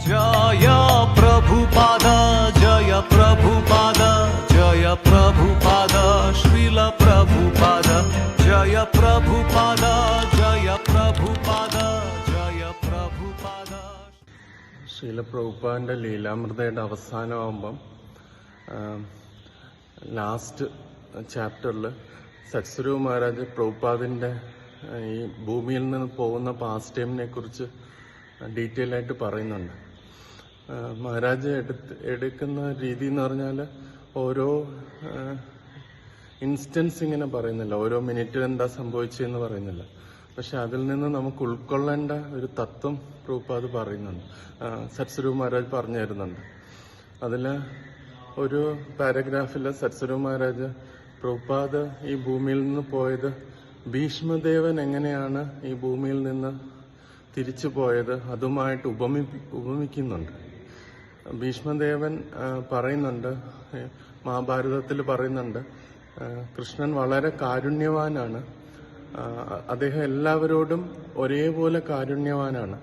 जय प्रभुपाद जय प्रभुपाद जय प्रभुपाद श्रील प्रभुपाद जय प्रभुपाद जय प्रभुपाद जय प्रभुपाद. ശ്രീല പ്രഭുപാദിന്റെ ലീലാമൃതയുടെ അവസാനമാകുമ്പം ലാസ്റ്റ് ചാപ്റ്ററിൽ സത്സ്വരൂപ മഹാരാജ് പ്രഭുപാദിന്റെ ഈ ഭൂമിയിൽ നിന്ന് പോകുന്ന പാസ്റ്റ് ടൈമിനെ കുറിച്ച് ഡീറ്റെയിൽ ആയിട്ട് പറയുന്നുണ്ട്. മഹാരാജ് എടുക്കുന്ന രീതി എന്ന് പറഞ്ഞാൽ ഓരോ ഇൻസ്റ്റൻസ് ഇങ്ങനെ പറയുന്നില്ല, ഓരോ മിനിറ്റിൽ എന്താ സംഭവിച്ചതെന്ന് പറയുന്നില്ല. പക്ഷെ അതിൽ നിന്ന് നമുക്ക് ഉൾക്കൊള്ളേണ്ട ഒരു തത്വം പ്രഭുപാദ് പറയുന്നുണ്ട്, സത്സ്വരൂപ മഹാരാജ് പറഞ്ഞു തരുന്നുണ്ട്. അതിൽ ഒരു പാരഗ്രാഫിൽ സത്സ്വരൂപ മഹാരാജ് പ്രഭുപാദ് ഈ ഭൂമിയിൽ നിന്ന് പോയത് ഭീഷ്മദേവൻ എങ്ങനെയാണ് ഈ ഭൂമിയിൽ നിന്ന് തിരിച്ചു പോയത് അതുമായിട്ട് ഉപമിക്കുന്നുണ്ട്. ഭീഷ്മദേവൻ പറയുന്നുണ്ട്, മഹാഭാരതത്തിൽ പറയുന്നുണ്ട്, കൃഷ്ണൻ വളരെ കാരുണ്യവാനാണ്, അദ്ദേഹം എല്ലാവരോടും ഒരേപോലെ കാരുണ്യവാനാണ്.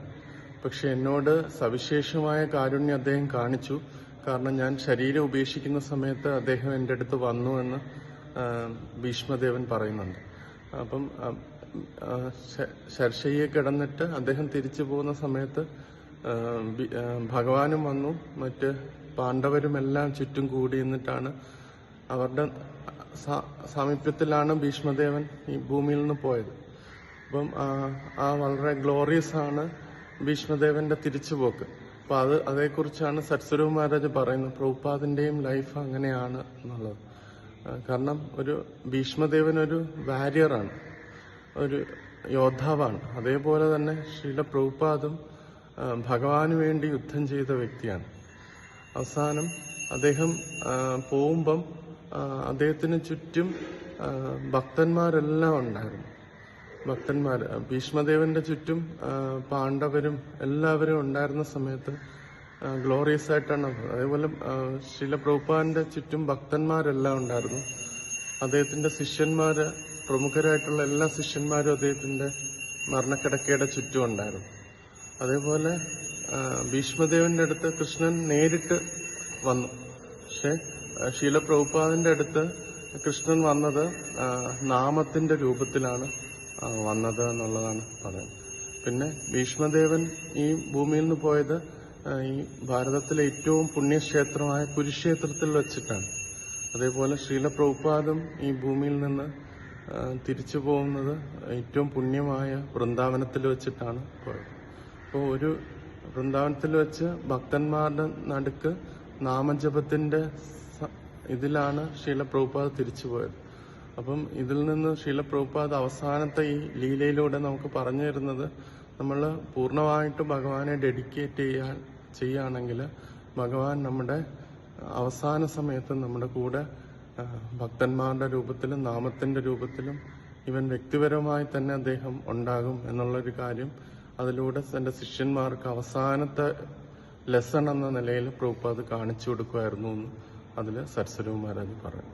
പക്ഷെ എന്നോട് സവിശേഷമായ കാരുണ്യം അദ്ദേഹം കാണിച്ചു, കാരണം ഞാൻ ശരീരം ഉപേക്ഷിക്കുന്ന സമയത്ത് അദ്ദേഹം എൻ്റെ അടുത്ത് വന്നു എന്ന് ഭീഷ്മദേവൻ പറയുന്നുണ്ട്. അപ്പം ശർശയ്യെ കിടന്നിട്ട് അദ്ദേഹം തിരിച്ചു പോകുന്ന സമയത്ത് ഭഗവാനും വന്നു, മറ്റ് പാണ്ഡവരുമെല്ലാം ചുറ്റും കൂടി നിന്നിട്ടാണ്, അവരുടെ സാമീപ്യത്തിലാണ് ഭീഷ്മദേവൻ ഈ ഭൂമിയിൽ നിന്ന് പോയത്. അപ്പം ആ വളരെ ഗ്ലോറിയസ് ആണ് ഭീഷ്മദേവന്റെ തിരിച്ചുപോക്ക്. അപ്പൊ അതേക്കുറിച്ചാണ് സത്സ്വരൂപ മഹാരാജ് പറയുന്നത്, പ്രഭുപാദിന്റെയും ലൈഫ് അങ്ങനെയാണ് എന്നുള്ളത്. കാരണം ഒരു ഭീഷ്മദേവൻ ഒരു വാരിയറാണ്, ഒരു യോദ്ധാവാണ്. അതേപോലെ തന്നെ ശ്രീല പ്രഭുപാദും ഭഗവാന് വേണ്ടി യുദ്ധം ചെയ്ത വ്യക്തിയാണ്. അവസാനം അദ്ദേഹം പോകുമ്പം അദ്ദേഹത്തിന് ചുറ്റും ഭക്തന്മാരെല്ലാം ഉണ്ടായിരുന്നു. ഭീഷ്മദേവന്റെ ചുറ്റും പാണ്ഡവരും എല്ലാവരും ഉണ്ടായിരുന്ന സമയത്ത് ഗ്ലോറിയസ് ആയിട്ടാണ്. അതേപോലെ ശ്രീല പ്രഭുപാദിന്റെ ചുറ്റും ഭക്തന്മാരെല്ലാം ഉണ്ടായിരുന്നു. അദ്ദേഹത്തിന്റെ ശിഷ്യന്മാര്, പ്രമുഖരായിട്ടുള്ള എല്ലാ ശിഷ്യന്മാരും അദ്ദേഹത്തിന്റെ മരണക്കിടക്കയുടെ ചുറ്റും ഉണ്ടായിരുന്നു. അതേപോലെ ഭീഷ്മദേവന്റെ അടുത്ത് കൃഷ്ണൻ നേരിട്ട് വന്നു. പക്ഷെ ശ്രീല പ്രഭുപാദിന്റെ അടുത്ത് കൃഷ്ണൻ വന്നത് നാമത്തിന്റെ രൂപത്തിലാണ് വന്നത് എന്നുള്ളതാണ് പറയുന്നത്. പിന്നെ ഭീഷ്മദേവൻ ഈ ഭൂമിയിൽ നിന്ന് പോയത് ഈ ഭാരതത്തിലെ ഏറ്റവും പുണ്യക്ഷേത്രമായ കുരുക്ഷേത്രത്തിൽ വെച്ചിട്ടാണ്. അതേപോലെ ശ്രീല പ്രഭുപാദും ഈ ഭൂമിയിൽ നിന്ന് തിരിച്ചു പോകുന്നത് ഏറ്റവും പുണ്യമായ വൃന്ദാവനത്തിൽ വെച്ചിട്ടാണ് പോയത്. അപ്പോൾ ഒരു വൃന്ദാവനത്തിൽ വെച്ച് ഭക്തന്മാരുടെ നടുക്ക് നാമജപത്തിന്റെ ഇതിലാണ് ശ്രീല പ്രഭുപാദ് തിരിച്ചു പോയത്. അപ്പം ഇതിൽ നിന്ന് ശ്രീല പ്രഭുപാദ് അവസാനത്തെ ഈ ലീലയിലൂടെ നമുക്ക് പറഞ്ഞു തരുന്നത്, നമ്മൾ പൂർണ്ണമായിട്ട് ഭഗവാനെ ഡെഡിക്കേറ്റ് ചെയ്യുകയാണെങ്കിൽ ഭഗവാൻ നമ്മുടെ അവസാന സമയത്ത് നമ്മുടെ കൂടെ ഭക്തന്മാരുടെ രൂപത്തിലും നാമത്തിന്റെ രൂപത്തിലും ഇവൻ വ്യക്തിപരമായി തന്നെ അദ്ദേഹം ഉണ്ടാകും എന്നുള്ളൊരു കാര്യം അതിലൂടെ തന്റെ ശിഷ്യന്മാർക്ക് അവസാനത്തെ ലെസൺ എന്ന നിലയിൽ പ്രഭുപാദ് കാണിച്ചു കൊടുക്കുമായിരുന്നു എന്ന് അതിൽ സത്സ്വരൂപ മഹാരാജ് പറഞ്ഞു.